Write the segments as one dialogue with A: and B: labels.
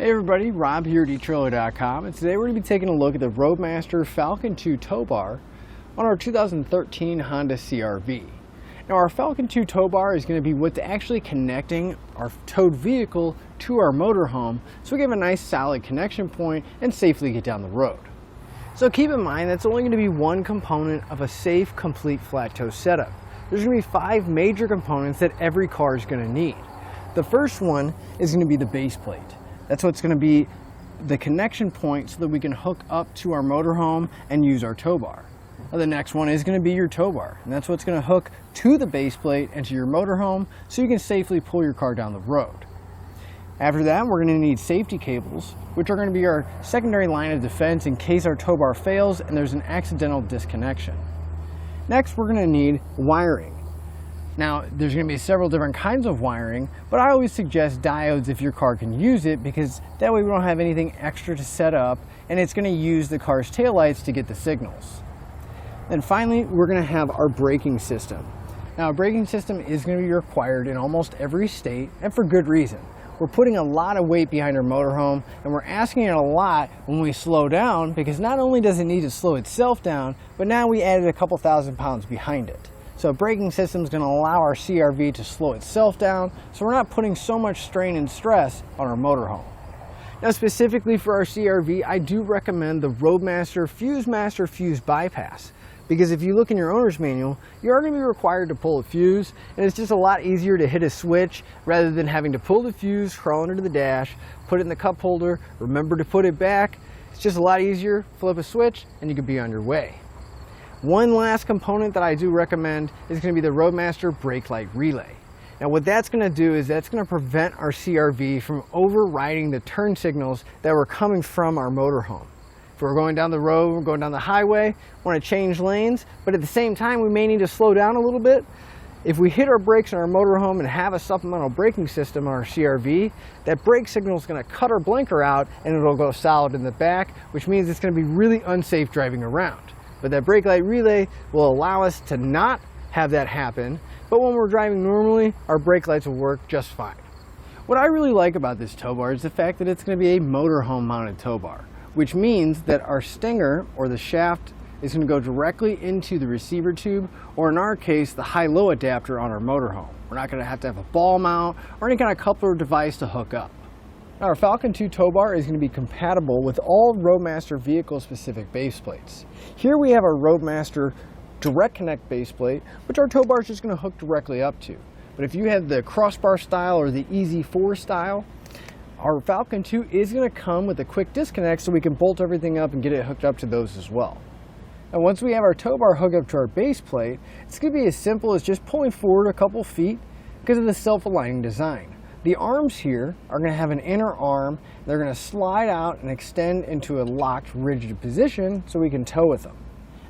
A: Hey everybody, Rob here at etrailer.com, and today we're going to be taking a look at the Roadmaster Falcon Tow Bar on our 2013 Honda CRV. Now our Falcon Tow Bar is going to be what's actually connecting our towed vehicle to our motorhome, so we have a nice solid connection point and safely get down the road. So keep in mind that's only going to be one component of a safe, complete flat tow setup. There's going to be 5 major components that every car is going to need. The first one is going to be the base plate. That's what's going to be the connection point so that we can hook up to our motorhome and use our tow bar. Now, the next one is going to be your tow bar, and that's what's going to hook to the base plate and to your motorhome so you can safely pull your car down the road. After that, we're going to need safety cables, which are going to be our secondary line of defense in case our tow bar fails and there's an accidental disconnection. Next, we're going to need wiring. Now, there's going to be several different kinds of wiring, but I always suggest diodes if your car can use it, because that way we don't have anything extra to set up and it's going to use the car's taillights to get the signals. Then finally, we're going to have our braking system. Now, a braking system is going to be required in almost every state, and for good reason. We're putting a lot of weight behind our motorhome, and we're asking it a lot when we slow down, because not only does it need to slow itself down, but now we added a couple thousand pounds behind it. So a braking system is going to allow our CRV to slow itself down, so we're not putting so much strain and stress on our motorhome. Now specifically for our CRV, I do recommend the Roadmaster Fuse Bypass, because if you look in your owner's manual, you are going to be required to pull a fuse, and it's just a lot easier to hit a switch rather than having to pull the fuse, crawl under the dash, put it in the cup holder, remember to put it back. It's just a lot easier, flip a switch, and you can be on your way. One last component that I do recommend is going to be the Roadmaster Brake Light Relay. Now what that's going to do is that's going to prevent our CRV from overriding the turn signals that were coming from our motorhome. If we're going down the road, we're going down the highway, want to change lanes, but at the same time we may need to slow down a little bit. If we hit our brakes on our motorhome and have a supplemental braking system on our CRV, that brake signal is going to cut our blinker out and it'll go solid in the back, which means it's going to be really unsafe driving around. But that brake light relay will allow us to not have that happen, but when we're driving normally, our brake lights will work just fine. What I really like about this tow bar is the fact that it's going to be a motorhome mounted tow bar, which means that our stinger, or the shaft, is going to go directly into the receiver tube, or in our case, the high-low adapter on our motorhome. We're not going to have a ball mount or any kind of coupler device to hook up. Now, our Falcon Tow Bar is going to be compatible with all Roadmaster vehicle-specific base plates. Here we have our Roadmaster Direct Connect base plate, which our tow bar is just going to hook directly up to. But if you have the crossbar style or the Easy 4 style, our Falcon 2 is going to come with a quick disconnect so we can bolt everything up and get it hooked up to those as well. And once we have our tow bar hooked up to our base plate, it's going to be as simple as just pulling forward a couple feet because of the self-aligning design. The arms here are going to have an inner arm. They're going to slide out and extend into a locked, rigid position so we can tow with them.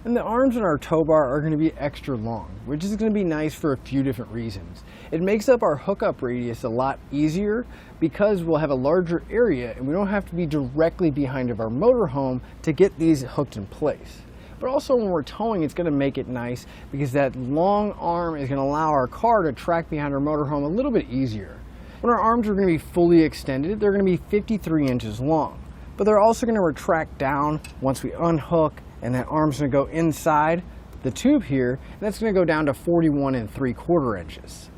A: And the arms in our tow bar are going to be extra long, which is going to be nice for a few different reasons. It makes up our hookup radius a lot easier because we'll have a larger area and we don't have to be directly behind of our motorhome to get these hooked in place. But also when we're towing, it's going to make it nice because that long arm is going to allow our car to track behind our motorhome a little bit easier. When our arms are going to be fully extended, they're going to be 53 inches long. But they're also going to retract down once we unhook, and that arm's going to go inside the tube here, and that's going to go down to 41 3/4 inches.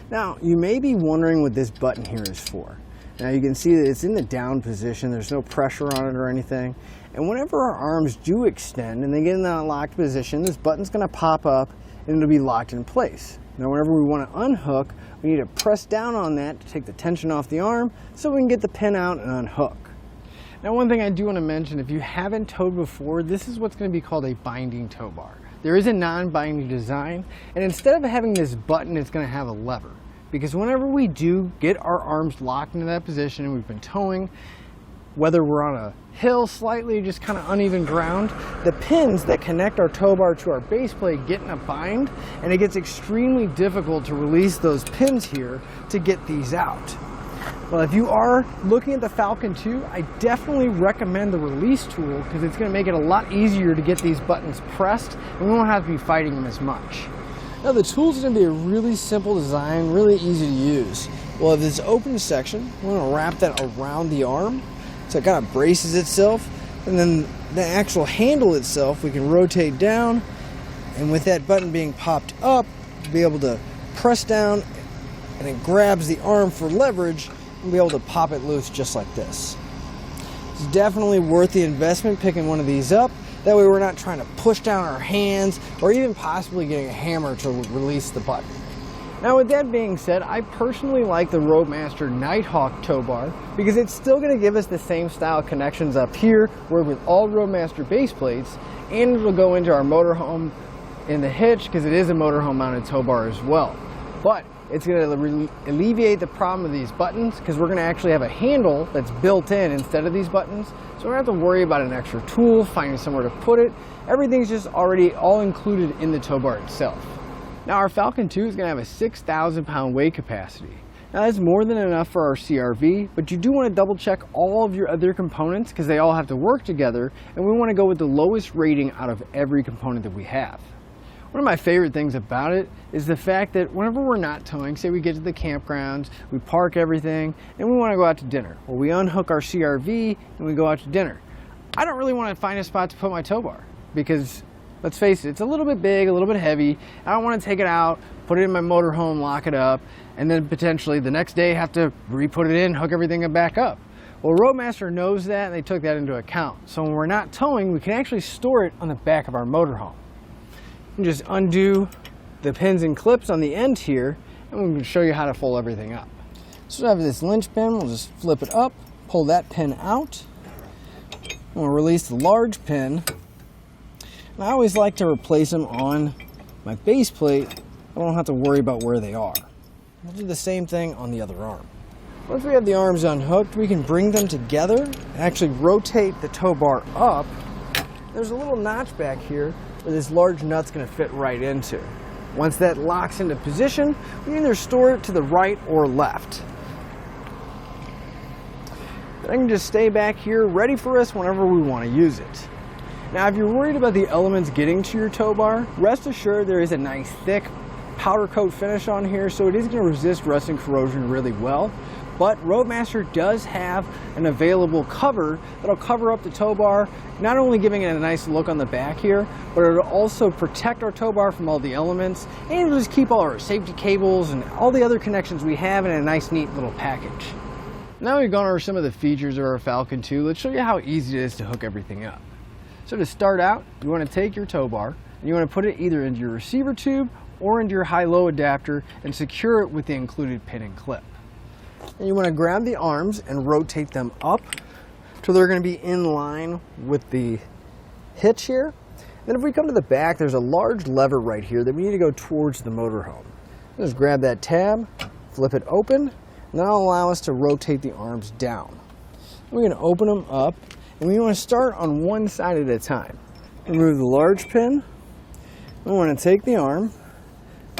A: Now, you may be wondering what this button here is for. Now you can see that it's in the down position, there's no pressure on it or anything. And whenever our arms do extend and they get in that locked position, this button's going to pop up and it'll be locked in place. Now whenever we want to unhook, we need to press down on that to take the tension off the arm so we can get the pin out and unhook. Now one thing I do want to mention, if you haven't towed before, this is what's going to be called a binding tow bar. There is a non-binding design, and instead of having this button, it's going to have a lever. Because whenever we do get our arms locked into that position and we've been towing, whether we're on a hill slightly, just kind of uneven ground, the pins that connect our tow bar to our base plate get in a bind, and it gets extremely difficult to release those pins here to get these out. Well, if you are looking at the Falcon 2, I definitely recommend the release tool because it's going to make it a lot easier to get these buttons pressed and we won't have to be fighting them as much. Now the tool is going to be a really simple design, really easy to use. we'll have this open section. We're going to wrap that around the arm so it kind of braces itself. And then the actual handle itself, we can rotate down. And with that button being popped up, we'll be able to press down and it grabs the arm for leverage and be able to pop it loose just like this. It's definitely worth the investment picking one of these up. That way we're not trying to push down our hands or even possibly getting a hammer to release the button. Now with that being said, I personally like the Roadmaster Nighthawk tow bar because it's still going to give us the same style connections up here, where with all Roadmaster base plates, and it'll go into our motorhome in the hitch because it is a motorhome mounted tow bar as well. But it's going to alleviate the problem of these buttons because we're going to actually have a handle that's built in instead of these buttons. So we don't have to worry about an extra tool, finding somewhere to put it. Everything's just already all included in the tow bar itself. Now our Falcon 2 is going to have a 6,000 pound weight capacity. Now that's more than enough for our CRV, but you do want to double check all of your other components because they all have to work together, and we want to go with the lowest rating out of every component that we have. One of my favorite things about it is the fact that whenever we're not towing, say we get to the campgrounds, we park everything, and we want to go out to dinner. Well, we unhook our CRV and we go out to dinner. I don't really want to find a spot to put my tow bar because, let's face it, it's a little bit big, a little bit heavy. I don't want to take it out, put it in my motorhome, lock it up, and then potentially the next day have to re-put it in, hook everything back up. Well, Roadmaster knows that and they took that into account. So when we're not towing, we can actually store it on the back of our motorhome. And just undo the pins and clips on the end here, and we can show you how to fold everything up. So we have this linch pin, we'll just flip it up, pull that pin out, and we'll release the large pin. And I always like to replace them on my base plate. I don't have to worry about where they are. We'll do the same thing on the other arm. Once we have the arms unhooked, we can bring them together and actually rotate the tow bar up. There's a little notch back here where this large nut's going to fit right into. Once that locks into position, we can either store it to the right or left. Then I can just stay back here ready for us whenever we want to use it. Now if you're worried about the elements getting to your tow bar, rest assured there is a nice thick powder coat finish on here, so it is going to resist rust and corrosion really well. But Roadmaster does have an available cover that'll cover up the tow bar, not only giving it a nice look on the back here, but it'll also protect our tow bar from all the elements, and it'll just keep all our safety cables and all the other connections we have in a nice neat little package. Now we've gone over some of the features of our Falcon 2, let's show you how easy it is to hook everything up. So to start out, you want to take your tow bar and you want to put it either into your receiver tube or into your high-low adapter and secure it with the included pin and clip. And you want to grab the arms and rotate them up so they're going to be in line with the hitch here. Then if we come to the back, there's a large lever right here that we need to go towards the motorhome. Just grab that tab, flip it open, and that'll allow us to rotate the arms down. We're going to open them up, and we want to start on one side at a time. Remove the large pin. We want to take the arm.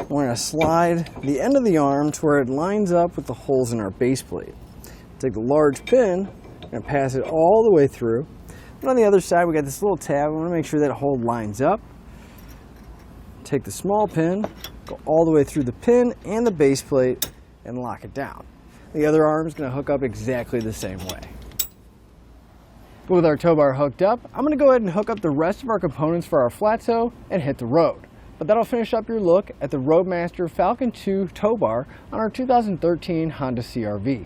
A: We're going to slide the end of the arm to where it lines up with the holes in our base plate. Take the large pin and pass it all the way through. And on the other side, we got this little tab. We want to make sure that hole lines up. Take the small pin, go all the way through the pin and the base plate, and lock it down. The other arm is going to hook up exactly the same way. With our tow bar hooked up, I'm going to go ahead and hook up the rest of our components for our flat tow and hit the road. But that'll finish up your look at the Roadmaster Falcon 2 tow bar on our 2013 Honda CRV.